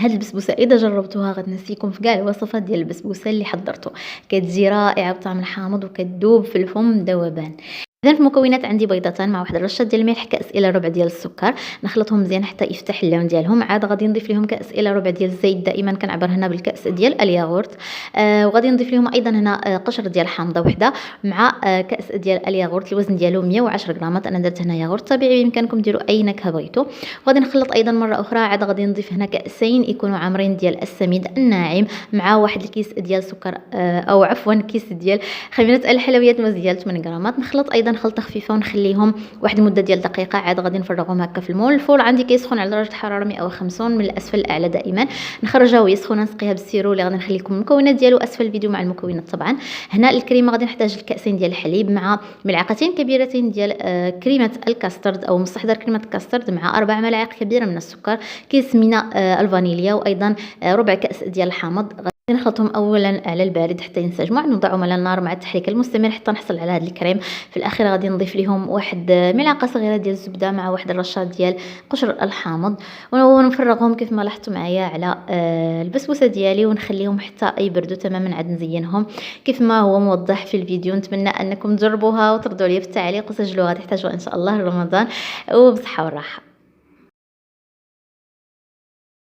هاد البسبوسه اذا جربتوها غتنسيكم في كاع الوصفات ديال البسبوسه اللي حضرتو. كتجي رائعه بطعم الحامض وكتذوب في الفم ذوبان. اذا في المكونات عندي بيضتان مع واحد الرشه ديال الملح، كاس الى ربع ديال السكر، نخلطهم مزيان حتى يفتح اللون ديالهم. عاد غادي نضيف لهم كاس الى ربع ديال الزيت، دائما كنعبر هنا بالكاس ديال الياغورت. وغادي نضيف لهم ايضا هنا قشر ديال حامضه وحده مع كاس ديال الياغورت، الوزن ديالو 110 غرامات. انا درت هنا ياغورت طبيعي، بامكانكم ديروا اي نكهه بغيتو. وغادي نخلط ايضا مره اخرى. عاد غادي نضيف هنا كاسين يكونوا عامرين ديال السميد الناعم مع واحد الكيس ديال سكر، او عفوا كيس ديال خميره الحلويات مزيال 8 غرامات. نخلط ايضا خلطه خفيفه ونخليهم واحد المده ديال دقيقه. عاد غادي نفرغهم هكا في المول. الفول عندي كيسخن على درجه حراره 150 من الاسفل للاعلى دائما. نخرجها وهي سخونه، نسقيها بالسيرو اللي غادي نخلي لكم المكونات ديالو اسفل الفيديو مع المكونات طبعا. هنا الكريمه غادي نحتاج الكاسين ديال الحليب مع ملعقتين كبيرتين ديال كريمه الكاسترد او مستحضر كريمه الكاسترد مع 4 ملاعق كبيره من السكر، كيس من الفانيليا، وايضا ربع كاس ديال الحامض. نخلطهم اولا على البارد حتى ينسجموا، نوضعهم على النار مع التحريك المستمر حتى نحصل على هذا الكريم. في الاخير غادي نضيف لهم واحد ملعقه صغيره ديال الزبده مع واحد الرشه ديال قشر الحامض، ونفرغهم كيف ما لاحظتوا معايا على البسبوسه ديالي، ونخليهم حتى يبردوا تماما. عاد نزينهم كيف ما هو موضح في الفيديو. نتمنى انكم تجربوها وتردوا لي في التعليق وسجلوها، تحتاجوها ان شاء الله لرمضان، وبصحه والراحه.